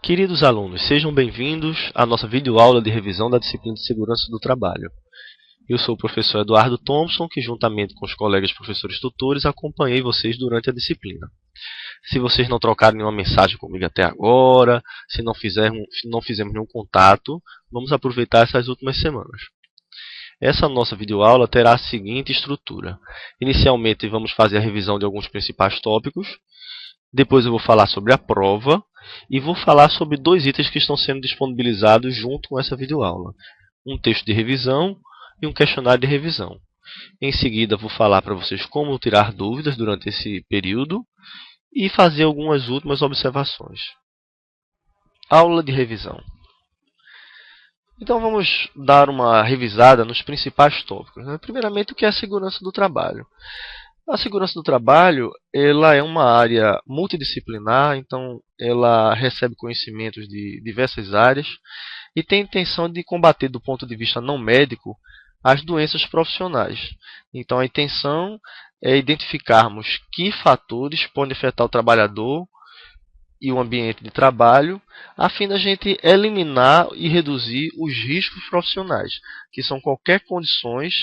Queridos alunos, sejam bem-vindos à nossa videoaula de revisão da disciplina de Segurança do Trabalho. Eu sou o professor Eduardo Thompson, que juntamente com os colegas professores tutores acompanhei vocês durante a disciplina. Se vocês não trocaram nenhuma mensagem comigo até agora, se não fizemos nenhum contato, vamos aproveitar essas últimas semanas. Essa nossa videoaula terá a seguinte estrutura. Inicialmente vamos fazer a revisão de alguns principais tópicos. Depois eu vou falar sobre a prova e vou falar sobre dois itens que estão sendo disponibilizados junto com essa videoaula. Um texto de revisão e um questionário de revisão. Em seguida vou falar para vocês como tirar dúvidas durante esse período e fazer algumas últimas observações. Aula de revisão. Então vamos dar uma revisada nos principais tópicos. Primeiramente, o que é a segurança do trabalho. A segurança do trabalho ela é uma área multidisciplinar, então ela recebe conhecimentos de diversas áreas e tem a intenção de combater, do ponto de vista não médico, as doenças profissionais. Então a intenção é identificarmos que fatores podem afetar o trabalhador e o ambiente de trabalho, a fim da gente eliminar e reduzir os riscos profissionais, que são qualquer condições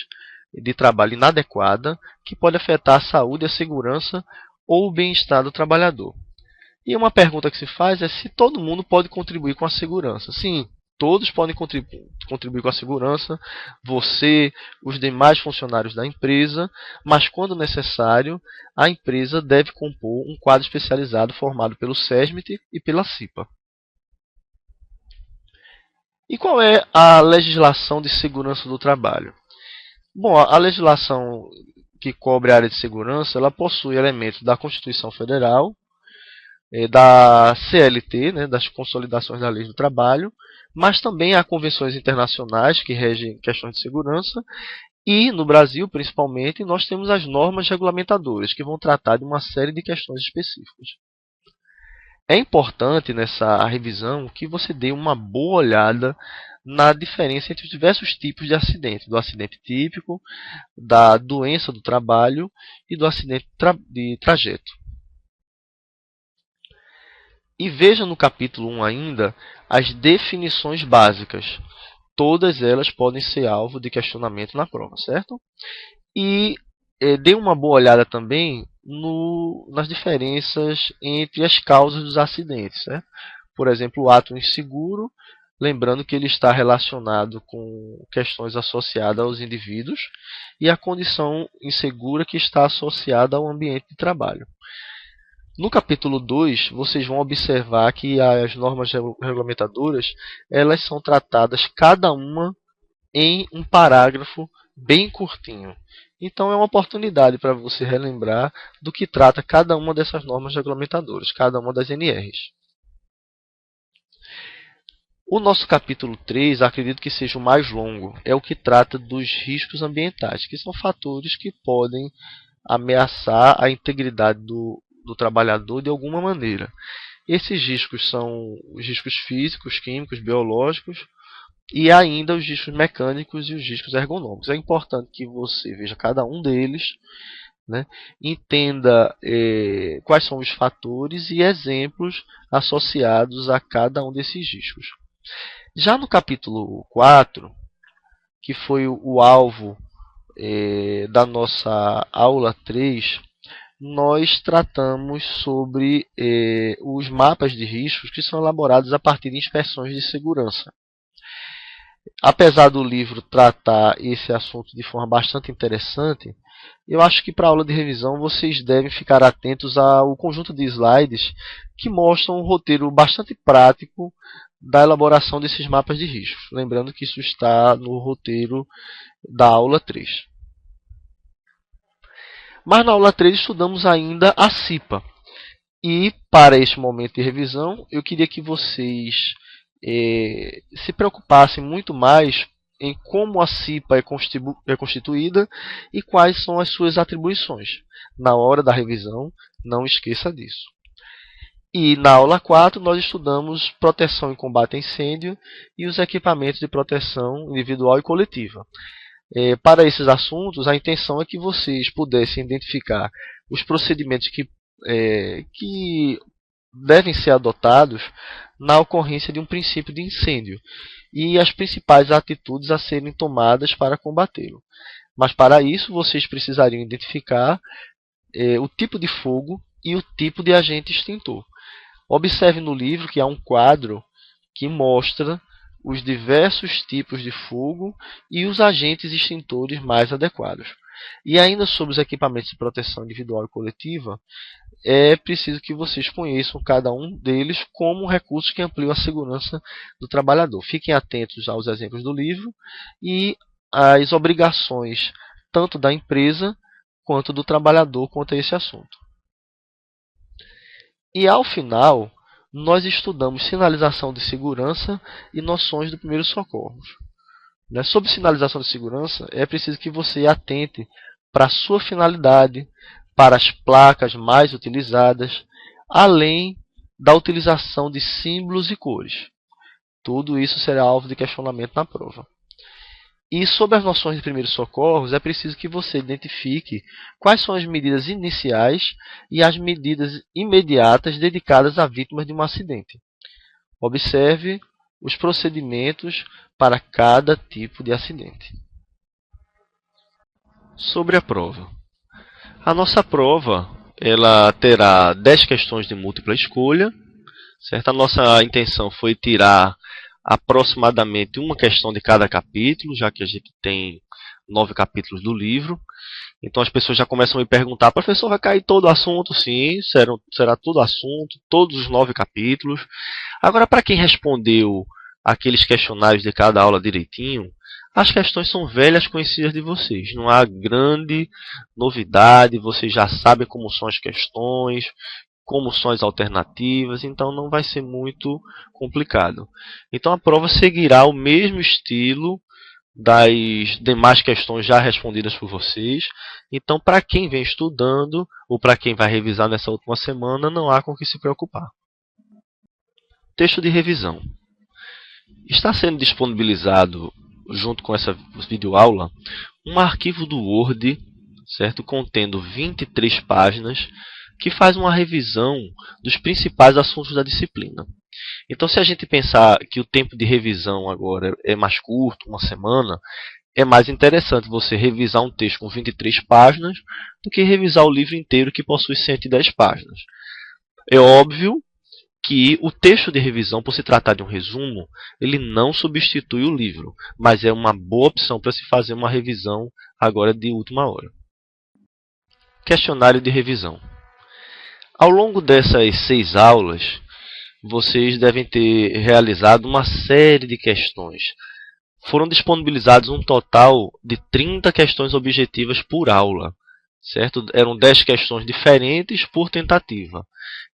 de trabalho inadequada que pode afetar a saúde, a segurança ou o bem-estar do trabalhador. E uma pergunta que se faz é se todo mundo pode contribuir com a segurança. Sim, todos podem contribuir com a segurança, você, os demais funcionários da empresa, mas quando necessário, a empresa deve compor um quadro especializado formado pelo SESMIT e pela CIPA. E qual é a legislação de segurança do trabalho? Bom, a legislação que cobre a área de segurança, ela possui elementos da Constituição Federal, da CLT, das Consolidações da Lei do Trabalho, mas também há convenções internacionais que regem questões de segurança, e no Brasil, principalmente, nós temos as normas regulamentadoras, que vão tratar de uma série de questões específicas. É importante nessa revisão que você dê uma boa olhada na diferença entre os diversos tipos de acidente, do acidente típico, da doença do trabalho e do acidente de trajeto. E veja no capítulo 1 ainda as definições básicas. Todas elas podem ser alvo de questionamento na prova, certo? E dê uma boa olhada também nas diferenças entre as causas dos acidentes, certo? Por exemplo, o ato inseguro, lembrando que ele está relacionado com questões associadas aos indivíduos, e a condição insegura que está associada ao ambiente de trabalho. No capítulo 2, vocês vão observar que as normas regulamentadoras elas são tratadas cada uma em um parágrafo bem curtinho. Então é uma oportunidade para você relembrar do que trata cada uma dessas normas regulamentadoras, cada uma das NRs. O nosso capítulo 3, acredito que seja o mais longo, é o que trata dos riscos ambientais, que são fatores que podem ameaçar a integridade do trabalhador de alguma maneira. Esses riscos são os riscos físicos, químicos, biológicos e ainda os riscos mecânicos e os riscos ergonômicos. É importante que você veja cada um deles, entenda quais são os fatores e exemplos associados a cada um desses riscos. Já no capítulo 4, que foi o alvo da nossa aula 3, nós tratamos sobre os mapas de riscos que são elaborados a partir de inspeções de segurança. Apesar do livro tratar esse assunto de forma bastante interessante, eu acho que para a aula de revisão vocês devem ficar atentos ao conjunto de slides que mostram um roteiro bastante prático da elaboração desses mapas de riscos. Lembrando que isso está no roteiro da aula 3. Mas na aula 3 estudamos ainda a CIPA. E para este momento de revisão, eu queria que vocês se preocupassem muito mais em como a CIPA é constituída e quais são as suas atribuições. Na hora da revisão, não esqueça disso. E na aula 4 nós estudamos proteção e combate a incêndio e os equipamentos de proteção individual e coletiva. Para esses assuntos, a intenção é que vocês pudessem identificar os procedimentos que devem ser adotados na ocorrência de um princípio de incêndio e as principais atitudes a serem tomadas para combatê-lo. Mas para isso vocês precisariam identificar o tipo de fogo e o tipo de agente extintor. Observe no livro que há um quadro que mostra os diversos tipos de fogo e os agentes extintores mais adequados. E ainda sobre os equipamentos de proteção individual e coletiva, é preciso que vocês conheçam cada um deles como recursos que ampliam a segurança do trabalhador. Fiquem atentos aos exemplos do livro e às obrigações tanto da empresa quanto do trabalhador quanto a esse assunto. E ao final, nós estudamos sinalização de segurança e noções do primeiros socorros. Sobre sinalização de segurança, é preciso que você atente para a sua finalidade, para as placas mais utilizadas, além da utilização de símbolos e cores. Tudo isso será alvo de questionamento na prova. E sobre as noções de primeiros socorros, é preciso que você identifique quais são as medidas iniciais e as medidas imediatas dedicadas a vítimas de um acidente. Observe os procedimentos para cada tipo de acidente. Sobre a prova. A nossa prova ela terá 10 questões de múltipla escolha. Certo? A nossa intenção foi tirar aproximadamente uma questão de cada capítulo, já que a gente tem 9 capítulos do livro. Então as pessoas já começam a me perguntar: professor, vai cair todo o assunto? Sim, será todo o assunto, todos os 9 capítulos. Agora, para quem respondeu aqueles questionários de cada aula direitinho, as questões são velhas conhecidas de vocês. Não há grande novidade, vocês já sabem como são as questões, como são as alternativas, então não vai ser muito complicado. Então a prova seguirá o mesmo estilo das demais questões já respondidas por vocês. Então, para quem vem estudando ou para quem vai revisar nessa última semana, não há com o que se preocupar. Texto de revisão. Está sendo disponibilizado, junto com essa videoaula, um arquivo do Word, certo? Contendo 23 páginas, que faz uma revisão dos principais assuntos da disciplina. Então, se a gente pensar que o tempo de revisão agora é mais curto, uma semana, é mais interessante você revisar um texto com 23 páginas do que revisar o livro inteiro que possui 110 páginas. É óbvio que o texto de revisão, por se tratar de um resumo, ele não substitui o livro, mas é uma boa opção para se fazer uma revisão agora de última hora. Questionário de revisão. Ao longo dessas 6 aulas, vocês devem ter realizado uma série de questões. Foram disponibilizados um total de 30 questões objetivas por aula. Certo? Eram 10 questões diferentes por tentativa.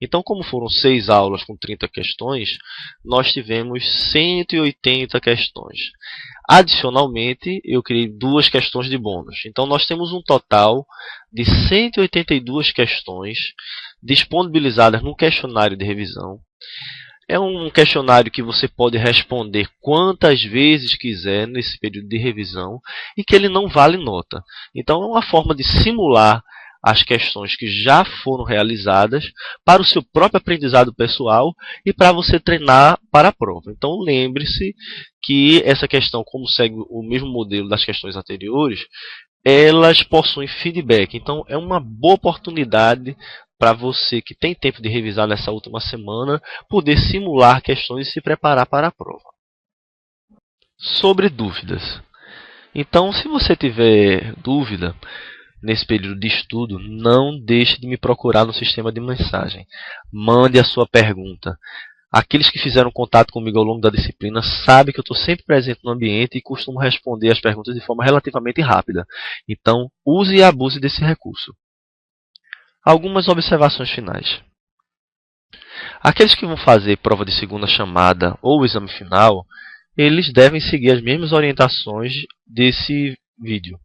Então, como foram 6 aulas com 30 questões, nós tivemos 180 questões. Adicionalmente, eu criei 2 questões de bônus. Então, nós temos um total de 182 questões disponibilizadas no questionário de revisão. É um questionário que você pode responder quantas vezes quiser nesse período de revisão e que ele não vale nota. Então é uma forma de simular as questões que já foram realizadas para o seu próprio aprendizado pessoal e para você treinar para a prova. Então lembre-se que essa questão, como segue o mesmo modelo das questões anteriores, elas possuem feedback. Então é uma boa oportunidade para você que tem tempo de revisar nessa última semana, poder simular questões e se preparar para a prova. Sobre dúvidas. Então, se você tiver dúvida nesse período de estudo, não deixe de me procurar no sistema de mensagem. Mande a sua pergunta. Aqueles que fizeram contato comigo ao longo da disciplina sabem que eu estou sempre presente no ambiente e costumo responder as perguntas de forma relativamente rápida. Então, use e abuse desse recurso. Algumas observações finais. Aqueles que vão fazer prova de segunda chamada ou exame final, eles devem seguir as mesmas orientações desse vídeo.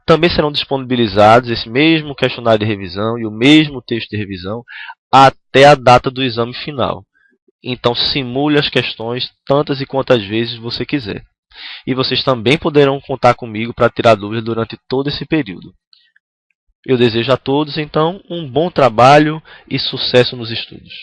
Também serão disponibilizados esse mesmo questionário de revisão e o mesmo texto de revisão até a data do exame final. Então simule as questões tantas e quantas vezes você quiser. E vocês também poderão contar comigo para tirar dúvidas durante todo esse período. Eu desejo a todos, então, um bom trabalho e sucesso nos estudos.